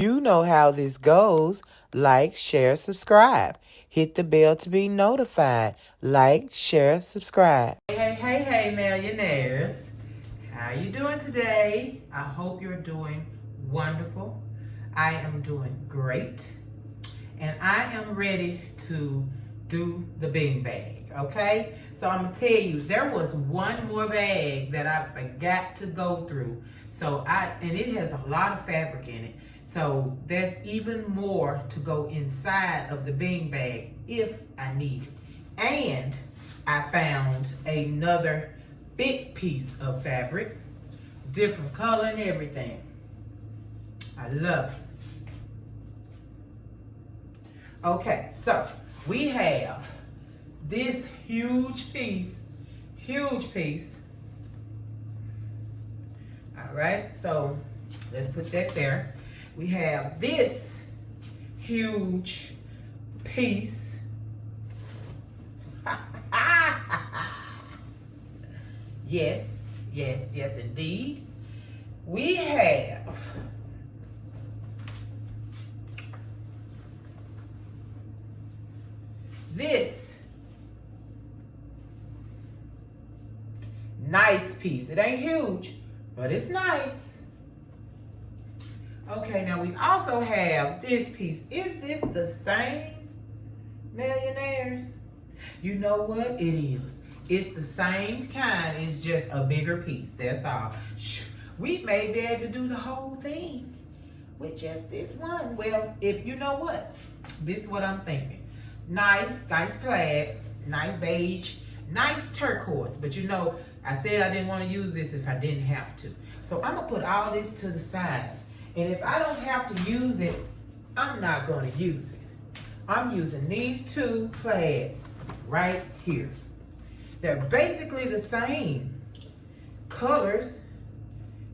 You know how this goes. Like, share, subscribe. Hit the bell to be notified. Like, share, subscribe. Hey, millionaires. How you doing today? I hope you're doing wonderful. I am doing great. And I am ready to do the bean bag, okay? So I'm gonna tell you, there was one more bag that I forgot to go through. And it has a lot of fabric in it. So there's even more to go inside of the bean bag if I need it. And I found another big piece of fabric, different color and everything. I love it. Okay, so we have this huge piece. All right, so let's put that there. We have this huge piece. Yes, indeed. We have this nice piece. It ain't huge, but it's nice. Okay, now we also have this piece. Is this the same, millionaires? You know what? It is. It's the same kind. It's just a bigger piece. That's all. We may be able to do the whole thing with just this one. Well, if you know what? This is what I'm thinking. Nice plaid, nice beige, nice turquoise. But you know, I said I didn't want to use this if I didn't have to. So I'm going to put all this to the side. And if I don't have to use it, I'm not going to use it. I'm using these two plaids right here. They're basically the same colors,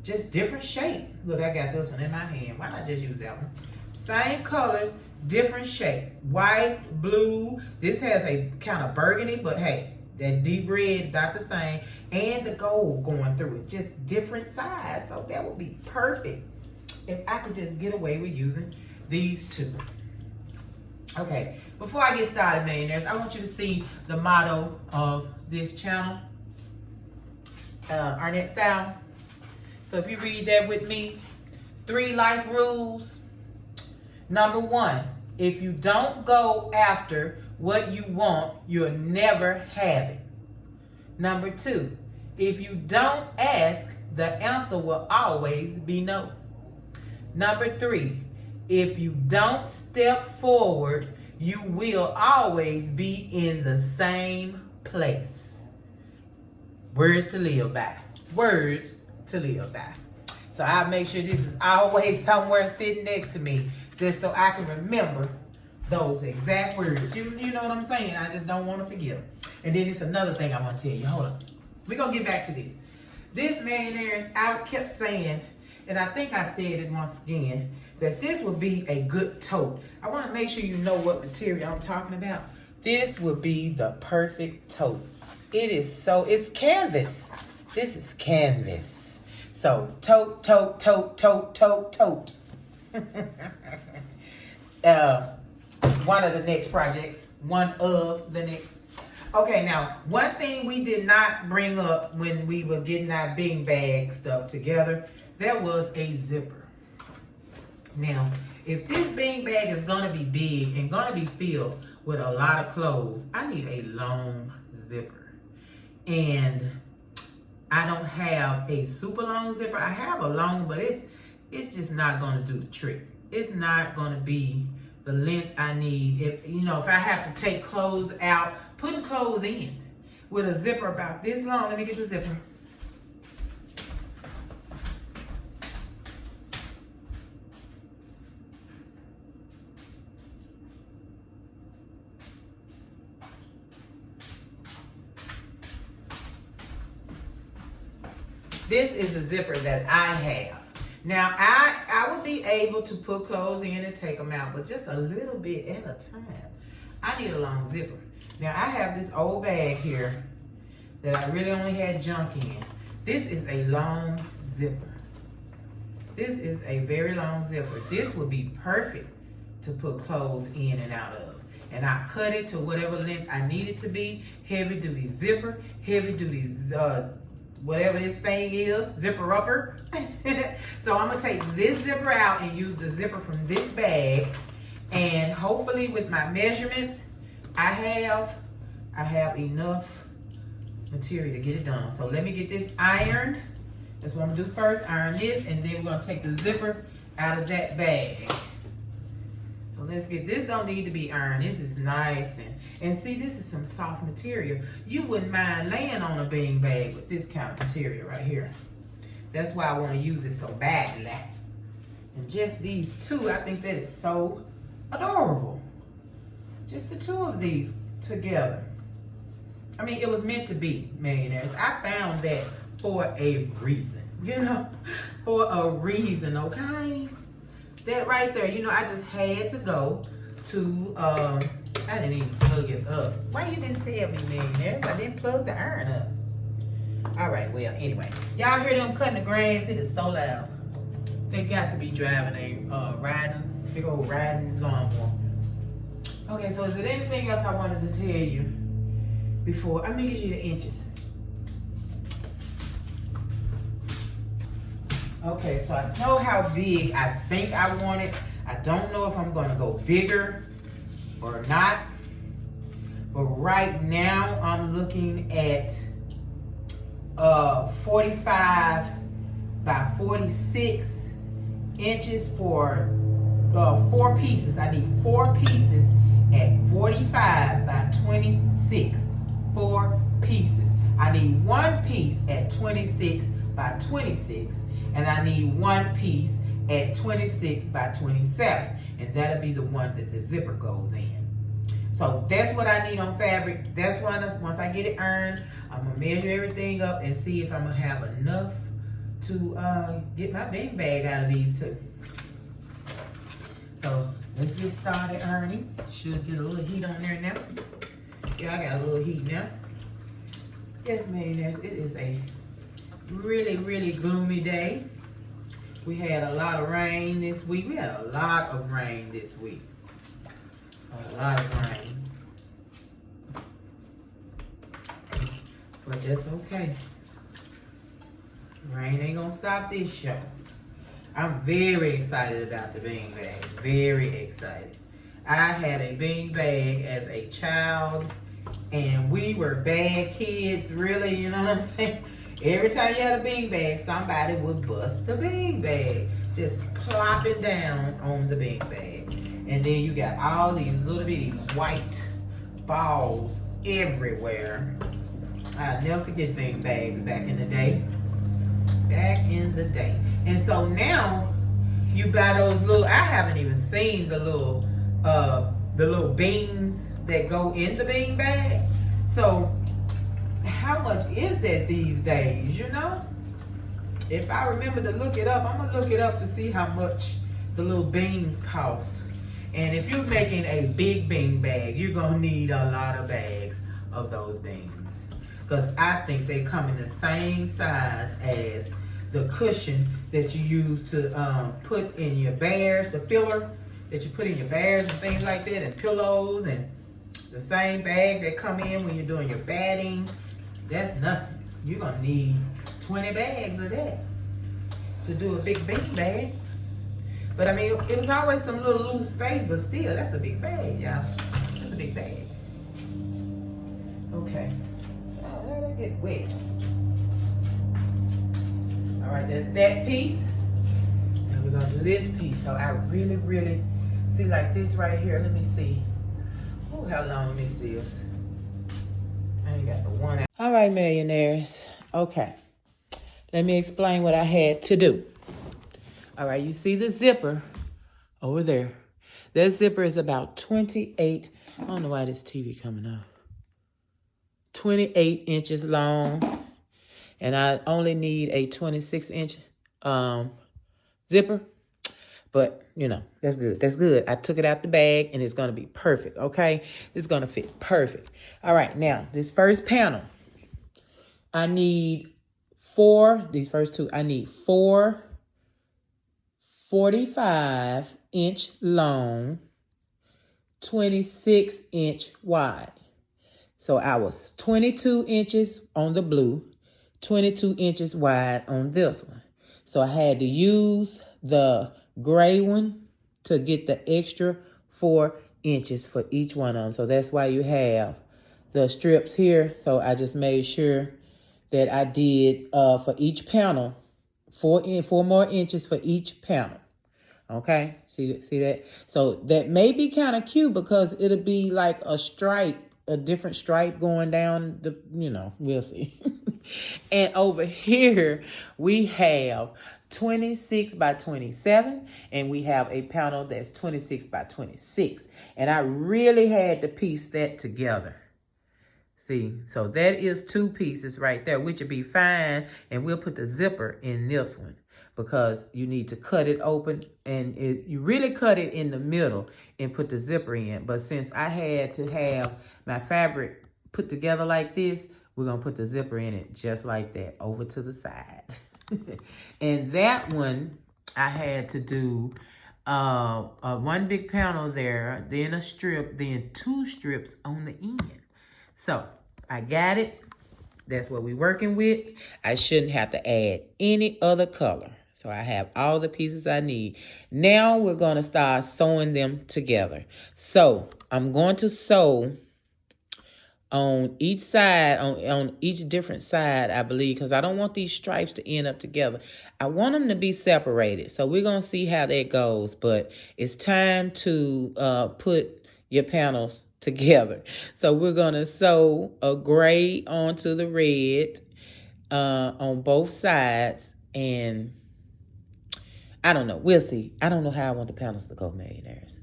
just different shape. Look, I got this one in my hand. Why not just use that one? Same colors, different shape. White, blue. This has a kind of burgundy, but hey, that deep red, not the same. And the gold going through it, just different size. So that would be perfect if I could just get away with using these two. Okay, before I get started, millionaires, I want you to see the motto of this channel, Arnett Style. So if you read that with me, 3 life rules. Number 1, if you don't go after what you want, you'll never have it. Number 2, if you don't ask, the answer will always be no. Number 3, if you don't step forward, you will always be in the same place. Words to live by. Words to live by. So I'll make sure this is always somewhere sitting next to me, just so I can remember those exact words. You know what I'm saying? I just don't want to forget them. And then it's another thing I want to tell you. Hold on. We're going to get back to this. This, millionaires, I kept saying, and I think I said it once again, that this would be a good tote. I want to make sure you know what material I'm talking about. This would be the perfect tote. It's canvas. This is canvas. So, tote. One of the next projects. Okay, now, one thing we did not bring up when we were getting our bean bag stuff together, there was a zipper. Now, if this bean bag is going to be big and going to be filled with a lot of clothes, I need a long zipper. And I don't have a super long zipper. I have a long, but it's just not going to do the trick. It's not going to be the length I need. If I have to take clothes out, putting clothes in with a zipper about this long. Let me get the zipper. This is the zipper that I have. Now, I would be able to put clothes in and take them out, but just a little bit at a time. I need a long zipper. Now, I have this old bag here that I really only had junk in. This is a long zipper. This is a very long zipper. This would be perfect to put clothes in and out of. And I cut it to whatever length I need it to be. Heavy duty zipper, heavy duty whatever this thing is, zipper upper. So I'm gonna take this zipper out and use the zipper from this bag. And hopefully with my measurements, I have enough material to get it done. So let me get this ironed. That's what I'm gonna do first, iron this, and then we're gonna take the zipper out of that bag. So let's get, this don't need to be ironed. This is nice and see, this is some soft material. You wouldn't mind laying on a bean bag with this kind of material right here. That's why I want to use it so badly. And just these two, I think that is so adorable. Just the two of these together. I mean, it was meant to be, millionaires. I found that for a reason, you know, for a reason, okay? That right there, you know, I just had to go to, I didn't even plug it up. Why you didn't tell me, millionaires? I didn't plug the iron up. All right, well, anyway. Y'all hear them cutting the grass? It is so loud. They got to be driving a big old riding lawnmower. Okay, so is there anything else I wanted to tell you before? I'm gonna get you the inches. Okay, so I know how big I think I want it. I don't know if I'm gonna go bigger or not. But right now I'm looking at 45 by 46 inches for 4 pieces. I need 4 pieces at 45 by 26. 4 pieces. I need 1 piece at 26 by 26. And I need 1 piece at 26 by 27. And that'll be the one that the zipper goes in. So that's what I need on fabric. That's why once I get it ironed, I'm gonna measure everything up and see if I'm gonna have enough to get my big bag out of these two. So let's get started ironing. Should get a little heat on there now. Yeah, I got a little heat now. Yes, millionaires, it is a really, really gloomy day. We had a lot of rain this week. We had a lot of rain this week. A lot of rain. But that's okay. Rain ain't gonna stop this show. I'm very excited about the bean bag. Very excited. I had a bean bag as a child, and we were bad kids, really, you know what I'm saying? Every time you had a bean bag, somebody would bust the bean bag. Just plopping down on the bean bag. And then you got all these little bitty white balls everywhere. I'll never forget bean bags back in the day. Back in the day. And so now you buy those little, I haven't even seen the little beans that go in the bean bag. So how much is that these days, you know? If I remember to look it up, I'm gonna look it up to see how much the little beans cost. And if you're making a big bean bag, you're gonna need a lot of bags of those beans. Because I think they come in the same size as the cushion that you use to put in your bears, the filler that you put in your bears and things like that, and pillows, and the same bag that come in when you're doing your batting. That's nothing. You're gonna need 20 bags of that to do a big bean bag. But I mean, it was always some little loose space, but still, that's a big bag, y'all. That's a big bag. Okay. Oh, let it get wet. All right, that's that piece. Now we're gonna do this piece. So I really, really see like this right here. Let me see. Oh, how long this is. I ain't got the one. All right, millionaires. Okay. Let me explain what I had to do. All right, you see the zipper over there. That zipper is about 28. I don't know why this TV coming up. 28 inches long. And I only need a 26-inch zipper. But, you know, that's good. That's good. I took it out the bag, and it's going to be perfect, okay? It's going to fit perfect. All right, now, this first panel, I need 4. These first two, I need 4 45-inch long, 26-inch wide. So I was 22 inches on the blue, 22 inches wide on this one. So I had to use the gray one to get the extra 4 inches for each one of them. So that's why you have the strips here. So I just made sure that I did for each panel, 4 more inches for each panel. Okay, see that? So that may be kind of cute because it'll be like a stripe, a different stripe going down the, we'll see. And over here, we have 26 by 27, and we have a panel that's 26 by 26. And I really had to piece that together. See, so that is 2 pieces right there, which would be fine. And we'll put the zipper in this one because you need to cut it open, and you really cut it in the middle and put the zipper in. But since I had to have my fabric put together like this, we're going to put the zipper in it just like that over to the side. And that one, I had to do one big panel there, then a strip, then 2 strips on the end. So I got it. That's what we're working with. I shouldn't have to add any other color. So I have all the pieces I need. Now we're going to start sewing them together. So I'm going to sew on each side, on each different side, I believe, because I don't want these stripes to end up together. I want them to be separated. So we're going to see how that goes. But it's time to put your panels together. So we're going to sew a gray onto the red on both sides. And I don't know. We'll see. I don't know how I want the panels to go, millionaires.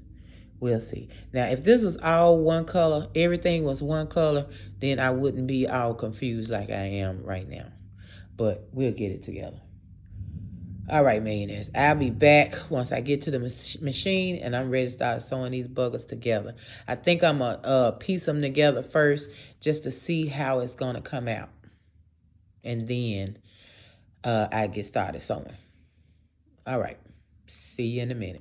We'll see. Now, if this was all one color, everything was one color, then I wouldn't be all confused like I am right now. But we'll get it together. All right, millionaires. I'll be back once I get to the machine and I'm ready to start sewing these buggers together. I think I'm going to piece them together first just to see how it's going to come out. And then I get started sewing. All right. See you in a minute.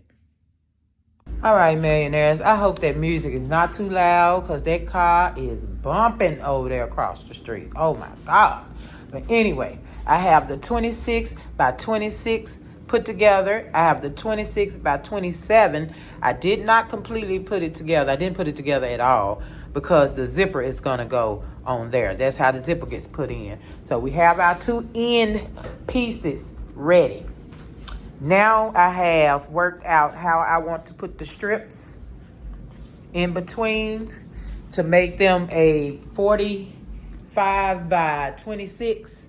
All right, millionaires. I hope that music is not too loud because that car is bumping over there across the street. Oh, my God. But anyway, I have the 26 by 26 put together. I have the 26 by 27. I did not completely put it together. I didn't put it together at all because the zipper is going to go on there. That's how the zipper gets put in. So we have our 2 end pieces ready. Now I have worked out how I want to put the strips in between to make them a 45 by 26.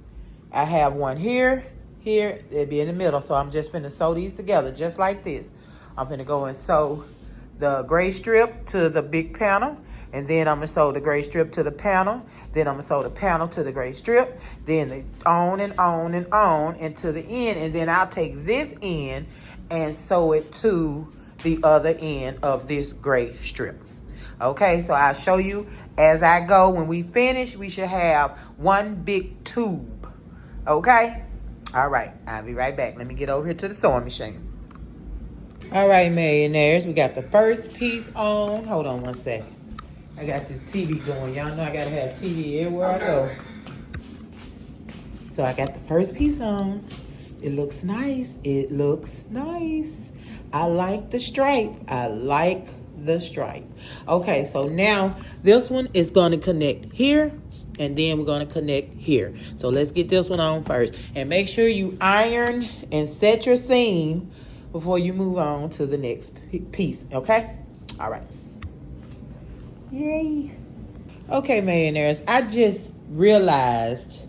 I have one here, it'll be in the middle. So I'm just finna sew these together just like this. I'm finna go and sew the gray strip to the big panel. And then I'm going to sew the gray strip to the panel. Then I'm going to sew the panel to the gray strip. Then on and on and on into the end. And then I'll take this end and sew it to the other end of this gray strip. Okay, so I'll show you as I go. When we finish, we should have one big tube. Okay? All right, I'll be right back. Let me get over here to the sewing machine. All right, millionaires. We got the first piece on. Hold on one second. I got this TV going. Y'all know I gotta have TV everywhere I go. So I got the first piece on. It looks nice. It looks nice. I like the stripe. I like the stripe. Okay, so now this one is gonna connect here, and then we're gonna connect here. So let's get this one on first. And make sure you iron and set your seam before you move on to the next piece, okay? All right. Yay. Okay, millionaires, I just realized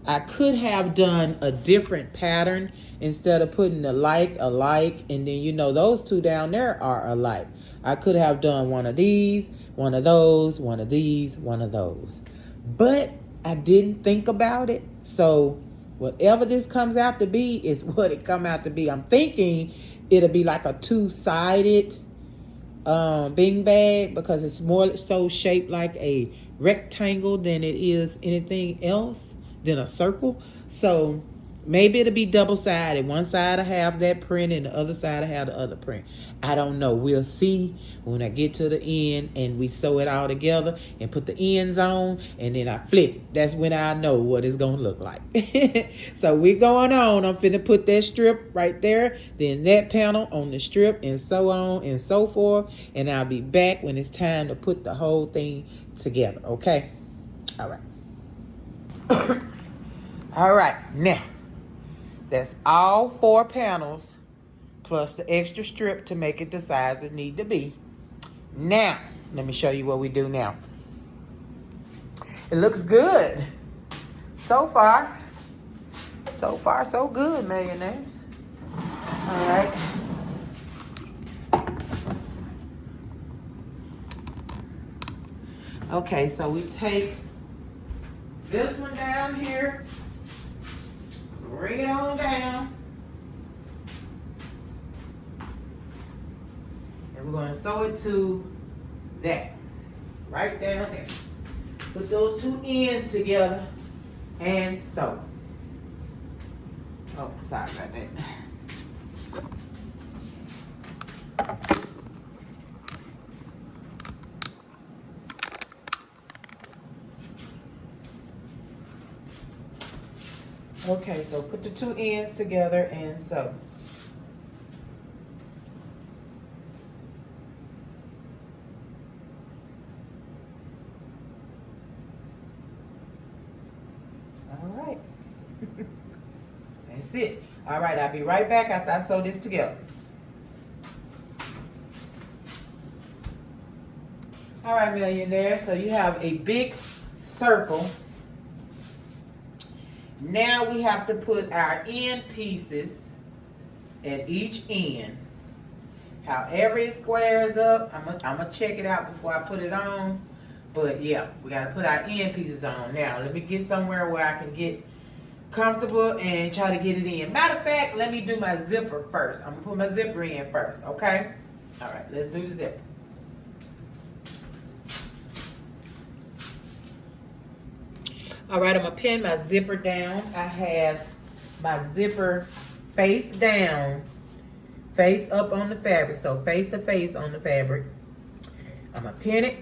I could have done a different pattern instead of putting alike, and then, those 2 down there are alike. I could have done one of these, one of those, one of these, one of those. But I didn't think about it. So whatever this comes out to be is what it come out to be. I'm thinking it'll be like a 2-sided bean bag because it's more so shaped like a rectangle than it is anything else than a circle. So Maybe it'll be double-sided. One side will have that print and the other side will have the other print. I don't know. We'll see when I get to the end and we sew it all together and put the ends on and then I flip it. That's when I know what it's going to look like. So we're going on. I'm finna put that strip right there, then that panel on the strip and so on and so forth. And I'll be back when it's time to put the whole thing together. Okay? All right. All right. Now. That's all 4 panels plus the extra strip to make it the size it need to be. Now, let me show you what we do now. It looks good. So far, so good, millionaires. All right. Okay, so we take this one down here. Bring it on down. And we're going to sew it to that. Right down there. Put those 2 ends together and sew. Oh, sorry about that. Okay, so put the 2 ends together and sew. All right. That's it. All right, I'll be right back after I sew this together. All right, millionaire, so you have a big circle. Now we have to put our end pieces at each end. However it squares up, I'm gonna check it out before I put it on. But yeah, we gotta put our end pieces on. Now, let me get somewhere where I can get comfortable and try to get it in. Matter of fact, let me do my zipper first. I'm gonna put my zipper in first, okay? All right, let's do the zipper. All right, I'm gonna pin my zipper down. I have my zipper face down, face up on the fabric, so face to face on the fabric. I'm gonna pin it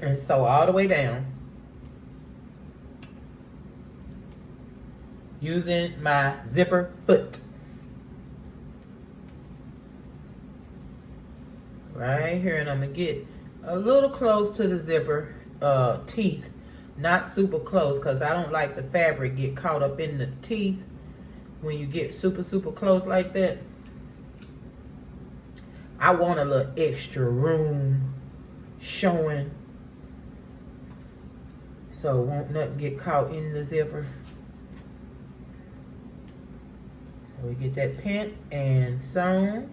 and sew all the way down using my zipper foot. Right here, and I'm gonna get a little close to the zipper teeth. Not super close, because I don't like the fabric get caught up in the teeth when you get super close like that. I want a little extra room showing, so won't nothing get caught in the zipper. So we get that pinned and sewn.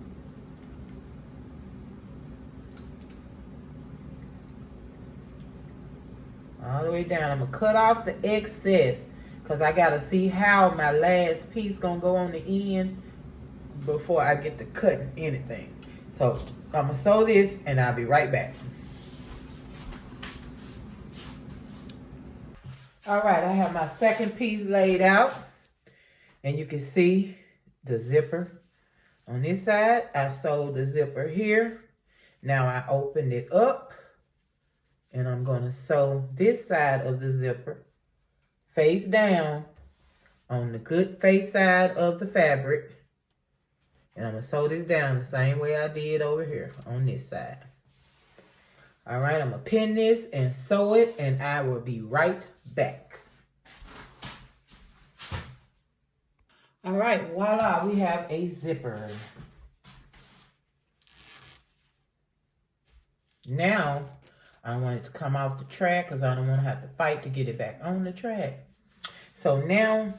All the way down. I'm gonna cut off the excess because I gotta see how my last piece gonna go on the end before I get to cutting anything. So I'm gonna sew this and I'll be right back. All right, I have my second piece laid out and you can see the zipper on this side. I sewed the zipper here. Now I opened it up. And I'm going to sew this side of the zipper face down on the good face side of the fabric. And I'm going to sew this down the same way I did over here on this side. All right, I'm going to pin this and sew it, and I will be right back. All right, voila, we have a zipper. Now, I want it to come off the track because I don't want to have to fight to get it back on the track. So now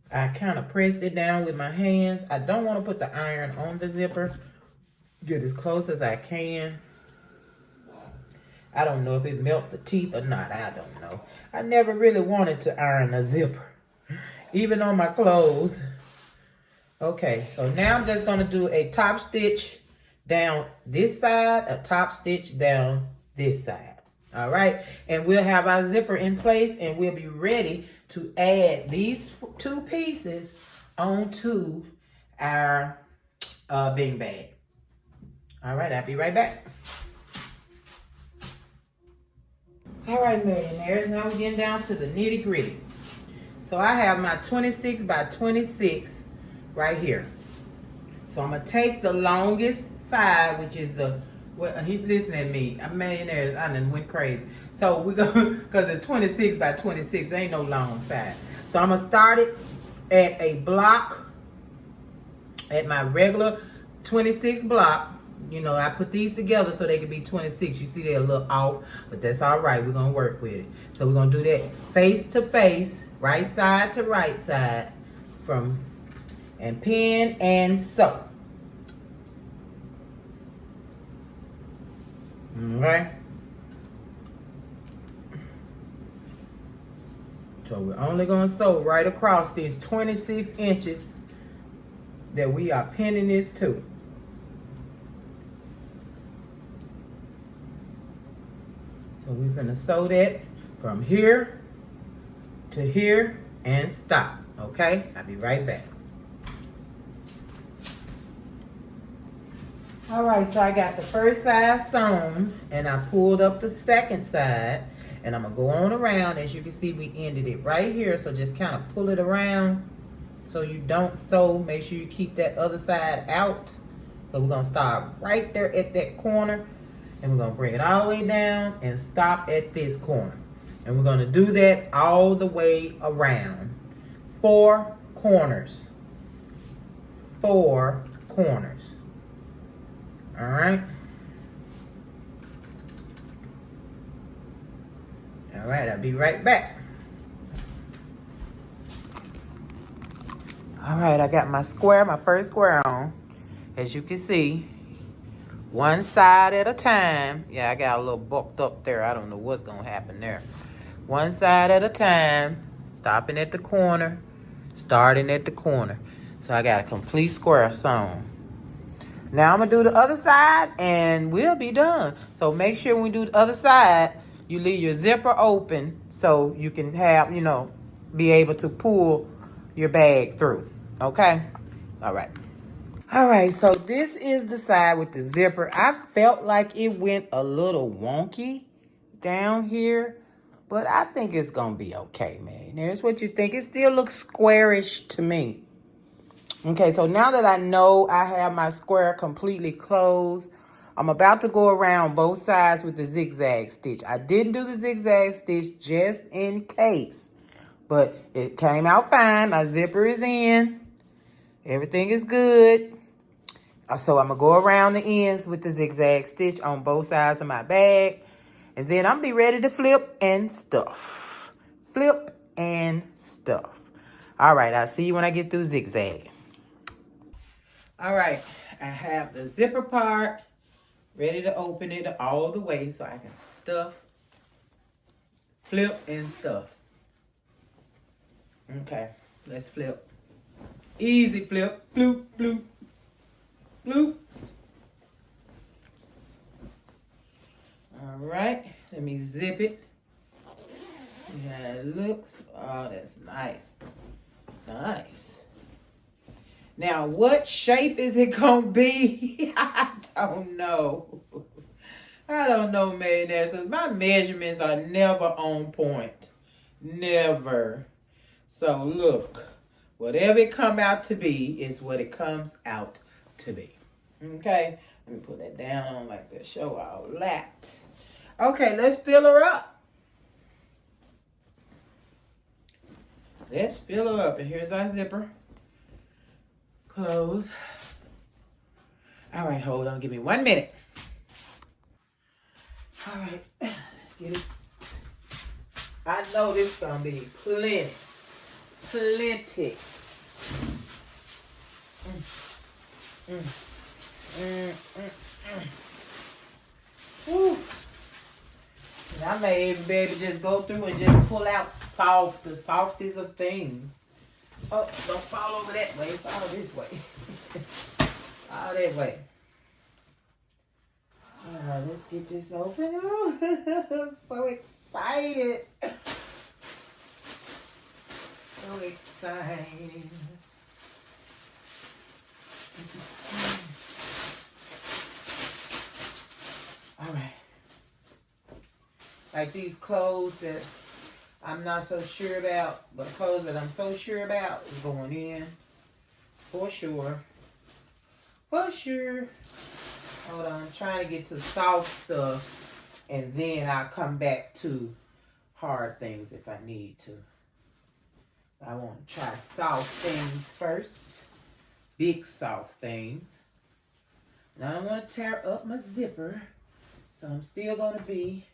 I kind of pressed it down with my hands. I don't want to put the iron on the zipper. Get as close as I can. I don't know if it melts the teeth or not. I don't know. I never really wanted to iron a zipper, even on my clothes. Okay, so now I'm just going to do a top stitch down this side, a top stitch down this side. All right, and we'll have our zipper in place and we'll be ready to add these 2 pieces onto our bean bag. All right, I'll be right back. All right, millionaires, now we're getting down to the nitty gritty. So I have my 26 by 26 right here. So I'm gonna take the longest side, which is he listen at me. I'm millionaires, I done went crazy. So we go, cause it's 26 by 26, ain't no long side. So I'm gonna start it at a block, at my regular 26 block. You know, I put these together so they can be 26. You see they're a little off, but that's all right. We're going to work with it. So we're going to do that face to face, right side to right side, and pin and sew. Okay. So we're only going to sew right across these 26 inches that we are pinning this to. So we're gonna sew that from here to here and stop, okay? I'll be right back. All right, so I got the first side sewn and I pulled up the second side and I'm gonna go on around. As you can see, we ended it right here. So just kind of pull it around so you don't sew. Make sure you keep that other side out. So we're gonna start right there at that corner. And we're going to bring it all the way down and stop at this corner. And we're going to do that all the way around. 4 corners. 4 corners. All right. All right, I'll be right back. All right, I got my first square on. As you can see, one side at a time. Yeah, I got a little bulked up there. I don't know what's going to happen there. One side at a time. Stopping at the corner. Starting at the corner. So I got a complete square sewn. Now I'm going to do the other side and we'll be done. So make sure when we do the other side, you leave your zipper open so you can have, be able to pull your bag through. Okay? All right. All right, so this is the side with the zipper. I felt like it went a little wonky down here, but I think it's going to be okay, man. Here's what you think. It still looks squarish to me. Okay, so now that I know I have my square completely closed, I'm about to go around both sides with the zigzag stitch. I didn't do the zigzag stitch just in case, but it came out fine. My zipper is in. Everything is good. So I'm going to go around the ends with the zigzag stitch on both sides of my bag. And then I'm be ready to flip and stuff. Flip and stuff. All right, I'll see you when I get through zigzag. All right, I have the zipper part ready to open it all the way so I can stuff, flip, and stuff. Okay, let's flip. Easy flip. Bloop, bloop. Bloop. All right, let me zip it. Yeah, it looks. Oh, that's nice. Nice. Now, what shape is it gonna be? I don't know. I don't know, millionaires, because my measurements are never on point. Never. So look, whatever it come out to be is what it comes out to be. Okay, let me put that down on like that, show all that. Okay, let's fill her up. Let's fill her up. And here's our zipper. Close. All right, hold on. Give me 1 minute. All right, let's get it. I know this is going to be plenty. Plenty. Woo. And I may even be able to just go through and just pull out the softest of things. Oh, don't fall over that way. Fall this way. Fall that way. All right, let's get this open. Oh, I'm so excited. So excited. Like these clothes that I'm not so sure about, but the clothes that I'm so sure about is going in for sure. For sure. Hold on, I'm trying to get to soft stuff, and then I'll come back to hard things if I need to. I want to try soft things first. Big soft things. And I don't want to tear up my zipper, so I'm still going to be...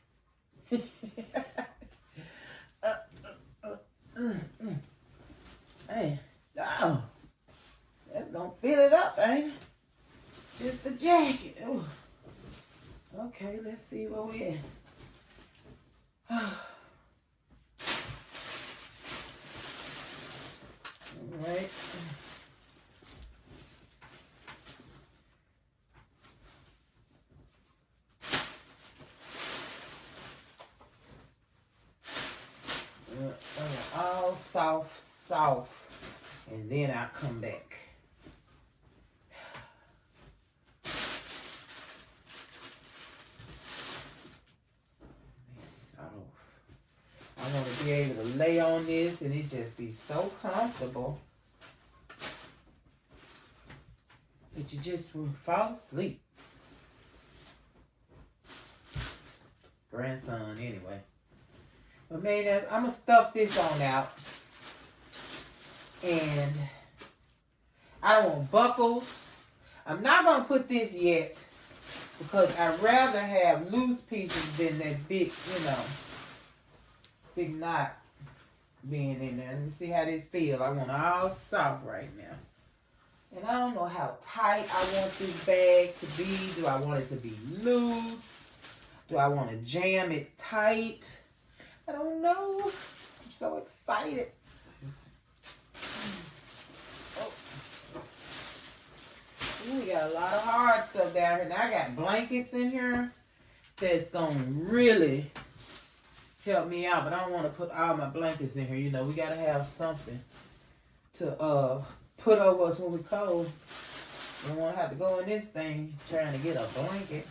Hey, oh, that's gonna fill it up, ain't it? Just the jacket. Ooh. Okay, let's see where we at. All right. All soft, and then I'll come back. Soft. I want to be able to lay on this and it just be so comfortable that you just will fall asleep. Grandson, anyway. But man, I'm going to stuff this on out. And I don't want buckles. I'm not going to put this yet because I'd rather have loose pieces than that big, big knot being in there. Let me see how this feels. I want all soft right now. And I don't know how tight I want this bag to be. Do I want it to be loose? Do I want to jam it tight? I don't know. I'm so excited. Oh. Ooh, we got a lot of hard stuff down here. Now I got blankets in here that's going to really help me out. But I don't want to put all my blankets in here. We got to have something to put over us when we cold. We don't want to have to go in this thing trying to get a blanket.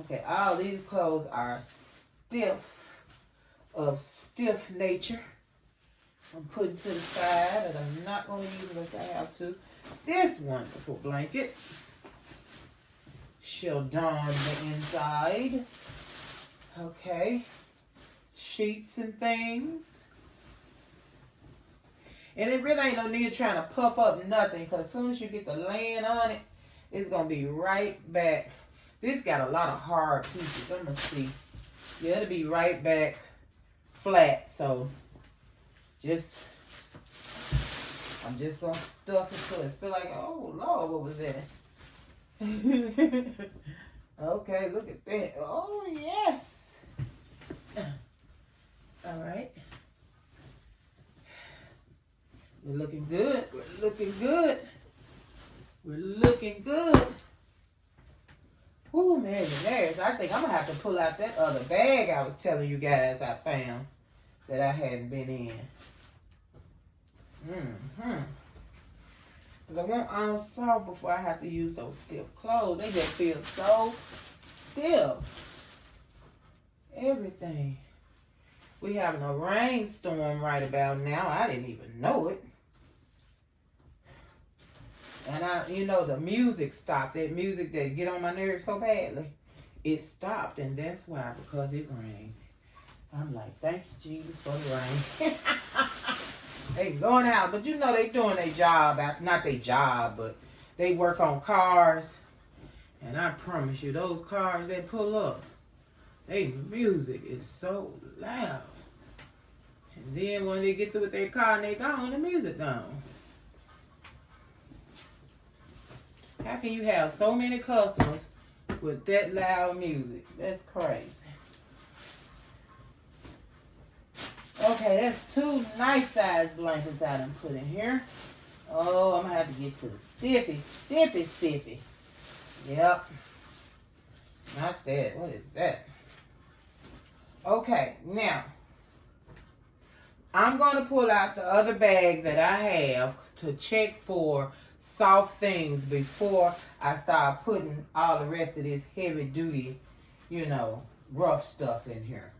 Okay, all these clothes are stiff nature. I'm putting to the side, and I'm not going to use unless I have to. This wonderful blanket shall darn the inside. Okay. Sheets and things. And it really ain't no need trying to puff up nothing, because as soon as you get the laying on it, it's going to be right back. This got a lot of hard pieces. I'm going to see. Yeah, it'll be right back flat. So, I'm just going to stuff it till it feel like, oh, Lord, what was that? Okay, look at that. Oh, yes. All right. We're looking good. We're looking good. We're looking good. Ooh, man, I think I'm going to have to pull out that other bag I was telling you guys I found that I hadn't been in. Because I want all soft before I have to use those stiff clothes. They just feel so stiff. Everything. We having a rainstorm right about now. I didn't even know it. And the music stopped. That music that get on my nerves so badly. It stopped, and that's why, because it rained. I'm like, thank you, Jesus, for the rain. They going out, but they doing their job. Not their job, but they work on cars. And I promise you, those cars they pull up, their music is so loud. And then when they get through with their car and they gone, the music gone. How can you have so many customers with that loud music? That's crazy. Okay, that's 2 nice sized blankets I done put in here. Oh, I'm going to have to get to the stiffy. Yep. Not that. What is that? Okay, now, I'm going to pull out the other bag that I have to check for soft things before I start putting all the rest of this heavy duty, rough stuff in here.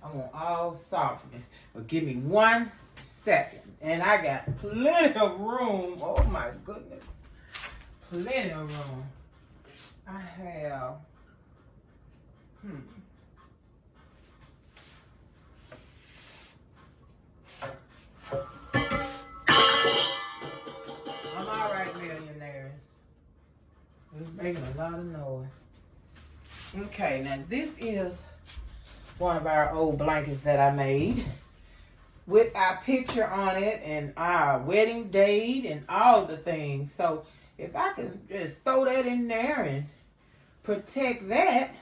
I want all softness. But give me 1 second. And I got plenty of room. Oh my goodness. Plenty of room. I have, I'm all right, millionaires. It's making a lot of noise. Okay, now this is one of our old blankets that I made with our picture on it and our wedding date and all the things. So if I can just throw that in there and protect that,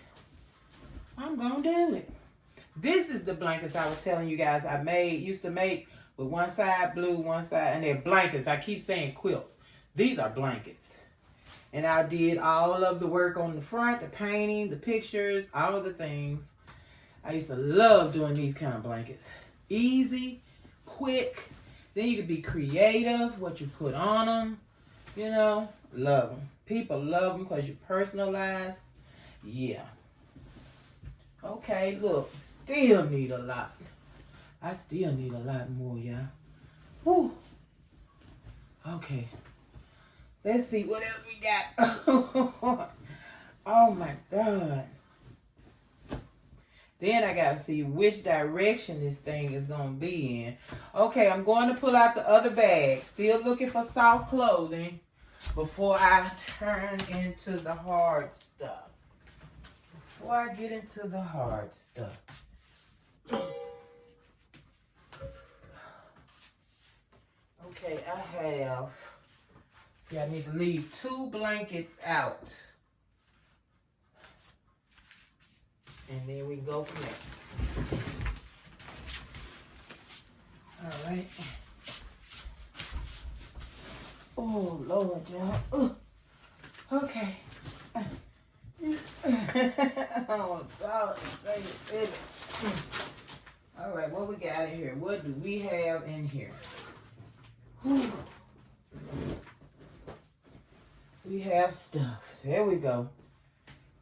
I'm gonna do it. This is the blankets I was telling you guys I used to make with one side blue, one side, and they're blankets. I keep saying quilts. These are blankets. And I did all of the work on the front, the painting, the pictures, all of the things. I used to love doing these kind of blankets. Easy, quick. Then you can be creative, what you put on them. You know, love them. People love them because you personalize. Yeah. Okay, look, still need a lot. I still need a lot more, y'all. Whew. Okay. Let's see what else we got. Oh my God. Then I gotta see which direction this thing is gonna be in. Okay, I'm going to pull out the other bag. Still looking for soft clothing before I turn into the hard stuff. Before I get into the hard stuff. Okay, I have, see, I need to leave 2 blankets out. And then we go from there. All right. Oh, Lord, y'all. Okay. Oh, God. All right, what we got in here? What do we have in here? Whew. We have stuff. There we go.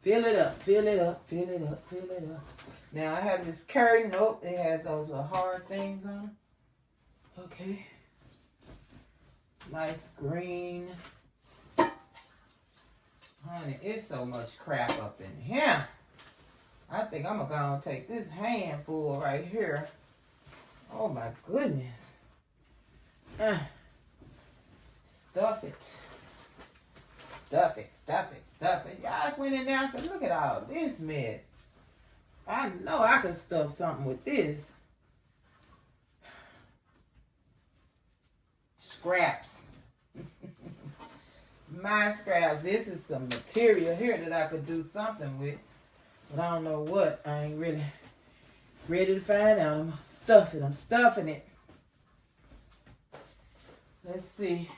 Fill it up, fill it up, fill it up, fill it up. Now I have this curtain. Nope, it has those little hard things on. Okay. Nice green. Honey, it's so much crap up in here. I think I'm gonna take this handful right here. Oh my goodness. Stuff it. Stuff it, stuff it, stuff it. Y'all went in there and said, look at all this mess. I know I could stuff something with this. Scraps. My scraps. This is some material here that I could do something with. But I don't know what. I ain't really ready to find out. I'm stuffing. I'm stuffing it. Let's see.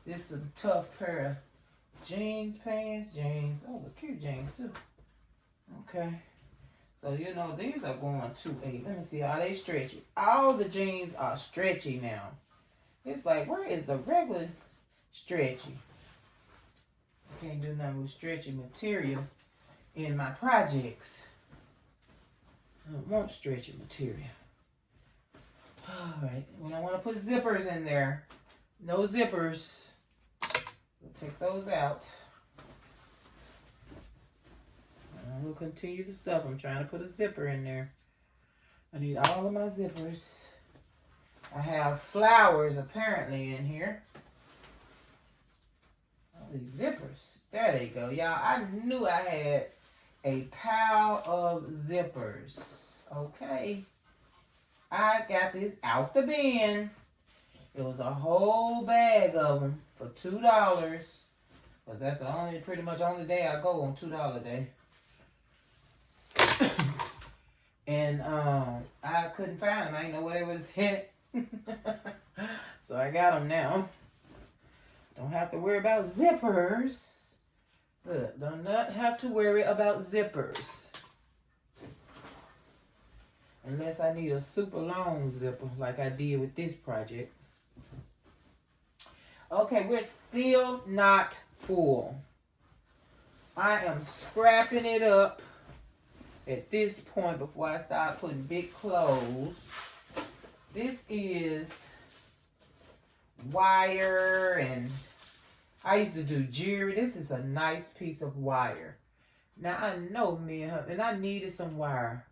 This is a tough pair of jeans, pants, jeans. Oh, the cute jeans too. Okay. So, you know, these are going to a, let me see, are they stretchy? All the jeans are stretchy now. It's like, where is the regular stretchy? I can't do nothing with stretchy material in my projects. I don't want stretchy material. All right, when I want to put zippers in there, no zippers. We'll take those out. And we'll continue to stuff. I'm trying to put a zipper in there. I need all of my zippers. I have flowers apparently in here. All these zippers. There they go, y'all. I knew I had a pile of zippers. Okay. I got this out the bin. It was a whole bag of them for $2. Because that's the only, pretty much only day I go on $2 day. And I couldn't find them. I didn't know where they was at. So I got them now. Don't have to worry about zippers. Look, do not have to worry about zippers. Unless I need a super long zipper like I did with this project. Okay, we're still not full. I am scrapping it up at this point before I start putting big clothes. This is wire, and I used to do jewelry. This is a nice piece of wire. Now I know me and her, and I needed some wire.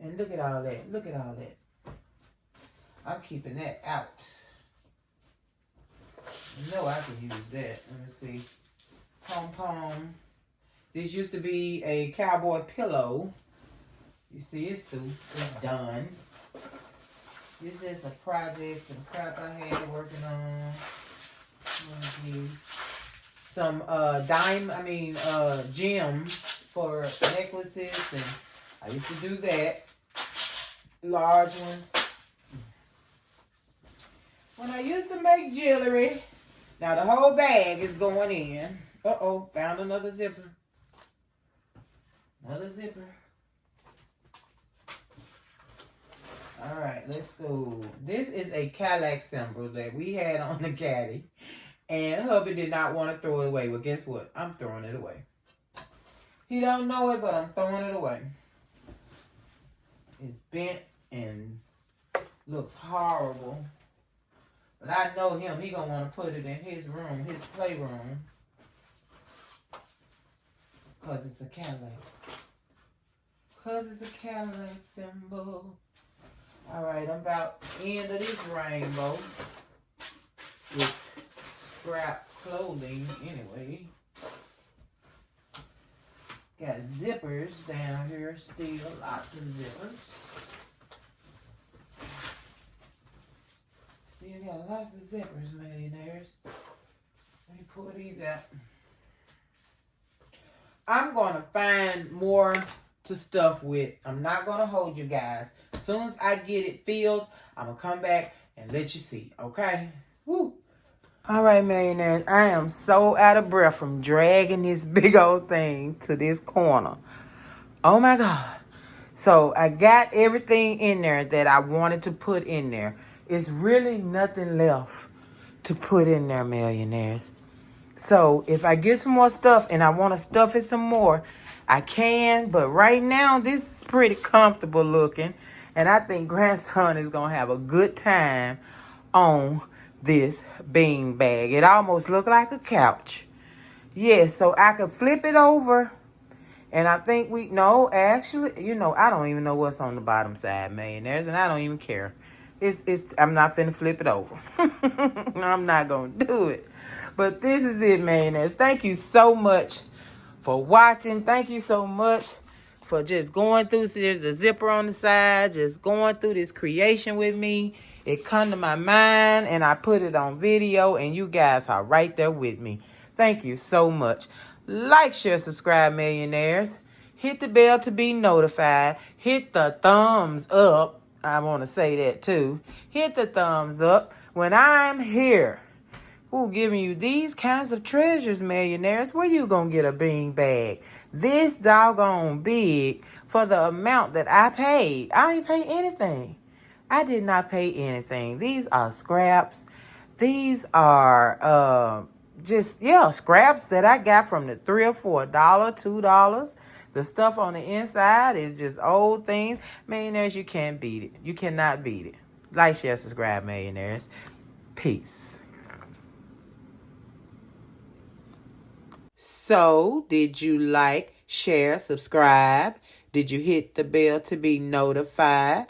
And look at all that. Look at all that. I'm keeping that out. I know I can use that. Let me see. Pom-pom. This used to be a cowboy pillow. You see, it's through. It's done. This is a project, some crap I had working on. One of these. Some gems for necklaces, and I used to do that. Large ones. When I used to make jewelry, now the whole bag is going in. Uh-oh, found another zipper. Another zipper. All right, let's go. This is a Cadillac symbol that we had on the caddy. And hubby did not want to throw it away. Well, guess what? I'm throwing it away. He don't know it, but I'm throwing it away. It's bent and looks horrible. But I know him. He gonna want to put it in his room, his playroom. Because it's a Cadillac. Because it's a Cadillac symbol. All right, I'm about the end of this rainbow. With scrap clothing, anyway. Got zippers down here still. Lots of zippers. Still got lots of zippers, millionaires. Let me pull these out. I'm going to find more to stuff with. I'm not going to hold you guys. As soon as I get it filled, I'm going to come back and let you see. Okay? Woo. All right, millionaires. I am so out of breath from dragging this big old thing to this corner. Oh, my God. So I got everything in there that I wanted to put in there. It's really nothing left to put in there, millionaires. So if I get some more stuff and I want to stuff it some more, I can. But right now, this is pretty comfortable looking. And I think grandson is going to have a good time on this bean bag. It almost looked like a couch. Yes, so I could flip it over. And I think actually, I don't even know what's on the bottom side, millionaires, and I don't even care. I'm not finna flip it over. I'm not gonna do it. But this is it, millionaires. Thank you so much for watching. Thank you so much for just going through. See, there's the zipper on the side, just going through this creation with me. It come to my mind, and I put it on video, and you guys are right there with me. Thank you so much. Like, share, subscribe, millionaires. Hit the bell to be notified. Hit the thumbs up. I want to say that too. Hit the thumbs up when I'm here. Giving you these kinds of treasures, millionaires. Where you gonna get a bean bag this doggone big for the amount that I paid? I ain't pay anything. I did not pay anything. These are scraps. These are scraps that I got from the thrift for $1, $2. The stuff on the inside is just old things. Millionaires, you can't beat it. You cannot beat it. Like, share, subscribe, millionaires. Peace. So, did you like, share, subscribe? Did you hit the bell to be notified?